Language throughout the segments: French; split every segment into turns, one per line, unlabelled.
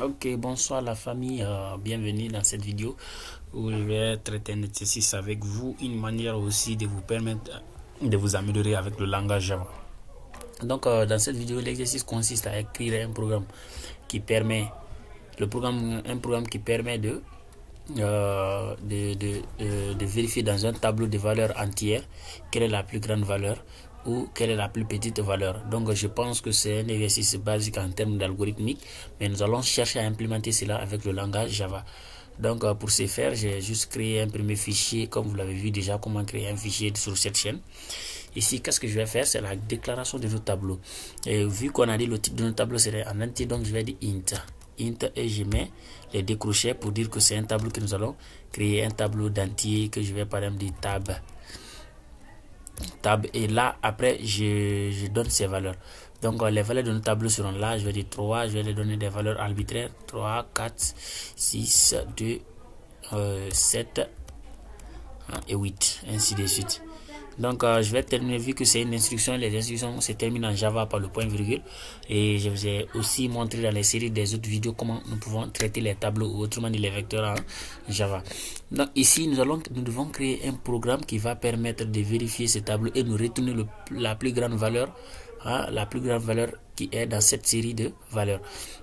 Ok, bonsoir la famille, bienvenue dans cette vidéo où je vais traiter un exercice avec vous, une manière aussi de vous permettre de vous améliorer avec le langage Java. Donc dans cette vidéo, l'exercice consiste à écrire un programme qui permet, un programme qui permet de vérifier dans un tableau de valeurs entières quelle est la plus grande valeur ou quelle est la plus petite valeur. Donc je pense que c'est un exercice basique en termes d'algorithmique, mais nous allons chercher à implémenter cela avec le langage Java. Donc pour ce faire, j'ai juste créé un premier fichier, comme vous l'avez vu déjà comment créer un fichier sur cette chaîne. Ici, qu'est-ce que je vais faire? C'est la déclaration de nos tableaux. Et vu qu'on a dit le type de nos tableaux serait en entier, donc je vais dire int et je mets les décrochets pour dire que c'est un tableau que nous allons créer, un tableau d'entier que je vais par exemple dire tab, et là après je donne ces valeurs. Donc les valeurs de nos tableaux seront là, je vais dire 3, je vais les donner des valeurs arbitraires, 3, 4, 6, 2, 7 et 8, ainsi de suite. Donc je vais terminer, vu que c'est une instruction, les instructions se terminent en Java par le point virgule, et je vous ai aussi montré dans les séries des autres vidéos comment nous pouvons traiter les tableaux ou autrement dit les vecteurs en Java. Donc ici nous devons créer un programme qui va permettre de vérifier ces tableaux et nous retourner la plus grande valeur, la plus grande valeur qui est dans cette série de valeurs.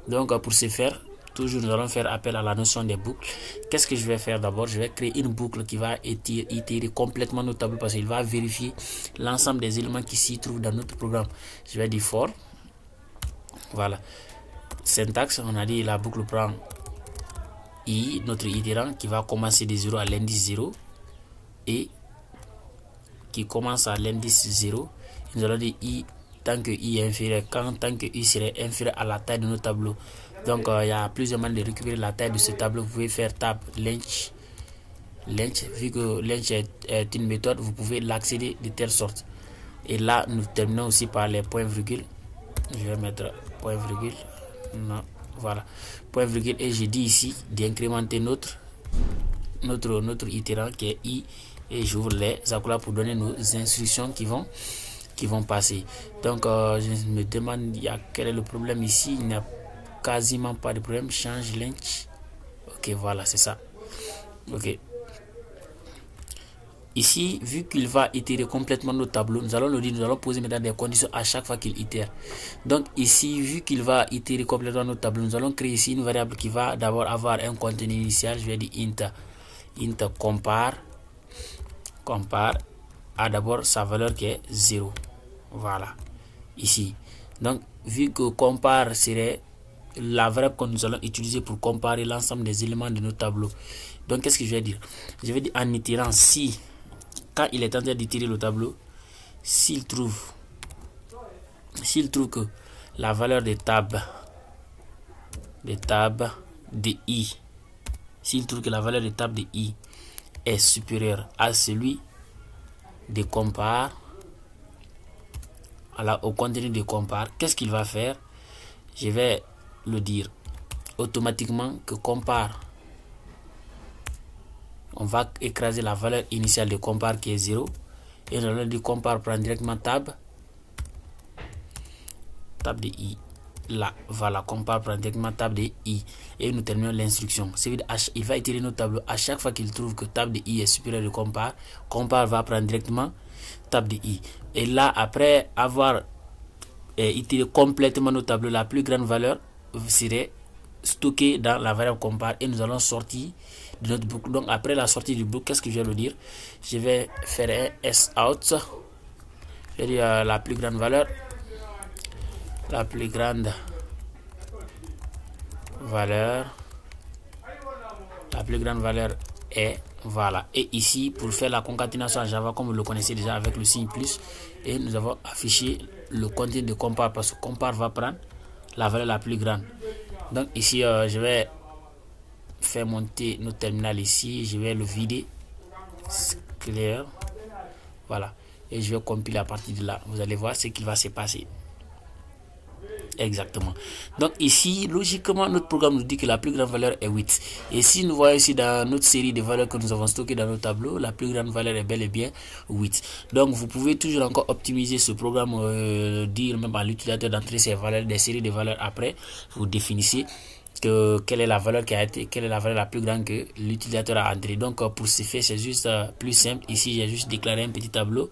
Donc pour ce faire, toujours nous allons faire appel à la notion des boucles. Qu'est-ce que je vais faire d'abord? Je vais créer une boucle qui va itérer complètement notre tableau parce qu'il va vérifier l'ensemble des éléments qui s'y trouvent dans notre programme. Je vais dire for. Voilà. Syntaxe, on a dit la boucle prend i, notre itérant qui va commencer de 0 à l'indice 0 et qui commence à l'indice 0. Nous allons dire i tant que i est inférieur, tant que i serait inférieur à la taille de notre tableau. Donc il y a plusieurs manières de récupérer la taille de ce tableau. Vous pouvez faire tab length, vu que length est une méthode, vous pouvez l'accéder de telle sorte. Et là nous terminons aussi par les points virgule. Je vais mettre point virgule, non, voilà, point virgule, et j'ai dit ici d'incrémenter notre itérant qui est i, et j'ouvre les accolades pour donner nos instructions qui vont passer. Donc je me demande quel est le problème ici. Il n'y a quasiment pas de problème. Change length. Ok, voilà, c'est ça. Ok, ici vu qu'il va itérer complètement nos tableaux, nous allons poser maintenant des conditions à chaque fois qu'il itère. Donc ici, vu qu'il va itérer complètement nos tableaux, nous allons créer ici une variable qui va d'abord avoir un contenu initial. Je vais dire int compare a d'abord sa valeur qui est 0. Voilà, ici. Donc vu que compare serait la variable que nous allons utiliser pour comparer l'ensemble des éléments de nos tableaux. Donc qu'est-ce que je vais dire? Je vais dire en itérant, si quand il est en train d'itérer le tableau, s'il trouve que la valeur de tab de i, s'il trouve que la valeur de tab de i est supérieure à celui de compare, au contenu de compare, qu'est-ce qu'il va faire? Je vais le dire automatiquement que compare, on va écraser la valeur initiale de compare qui est 0, et nous allons dire compare prend directement tab de i. Là, voilà, compare prend directement tab de i, et nous terminons l'instruction. Il va itérer nos tableaux. À chaque fois qu'il trouve que tab de i est supérieur de compare va prendre directement tab de i. Et là, après avoir itéré complètement nos tableaux, la plus grande valeur serait stockée dans la variable compare, et nous allons sortir de notre boucle. Donc après la sortie du boucle, qu'est-ce que je vais le dire? Je vais faire un sout. Je vais dire la plus grande valeur est, voilà. Et ici, pour faire la concaténation en Java, comme vous le connaissez déjà avec le signe plus, et nous avons affiché le contenu de compare parce que compare va prendre la valeur la plus grande. Donc ici je vais faire monter notre terminal ici, je vais le vider, clear, voilà, et je vais compiler à partir de là. Vous allez voir ce qu'il va se passer. Exactement. Donc ici, logiquement, notre programme nous dit que la plus grande valeur est 8. Et si nous voyons ici dans notre série de valeurs que nous avons stockées dans nos tableaux, la plus grande valeur est bel et bien 8. Donc vous pouvez toujours encore optimiser ce programme, dire même à l'utilisateur d'entrer ces valeurs, des séries de valeurs après. Vous définissez quelle est la valeur quelle est la valeur la plus grande que l'utilisateur a entrée. Donc pour ce faire, c'est juste plus simple. Ici, j'ai juste déclaré un petit tableau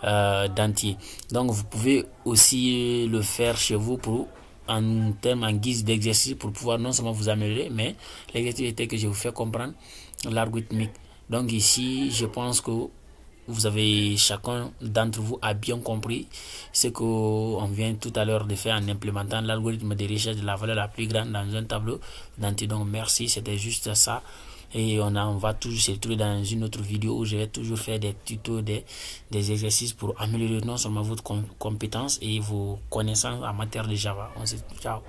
d'entier. Donc vous pouvez aussi le faire chez vous pour en guise d'exercice pour pouvoir non seulement vous améliorer, mais l'exercice était que je vous fais comprendre l'algorithmique. Donc ici, je pense que vous avez, chacun d'entre vous a bien compris ce qu'on vient tout à l'heure de faire en implémentant l'algorithme de recherche de la valeur la plus grande dans un tableau d'entier. Donc merci, c'était juste ça. Et on va toujours se retrouver dans une autre vidéo où je vais toujours faire des tutos, des exercices pour améliorer non seulement votre compétence et vos connaissances en matière de Java. On se dit ciao.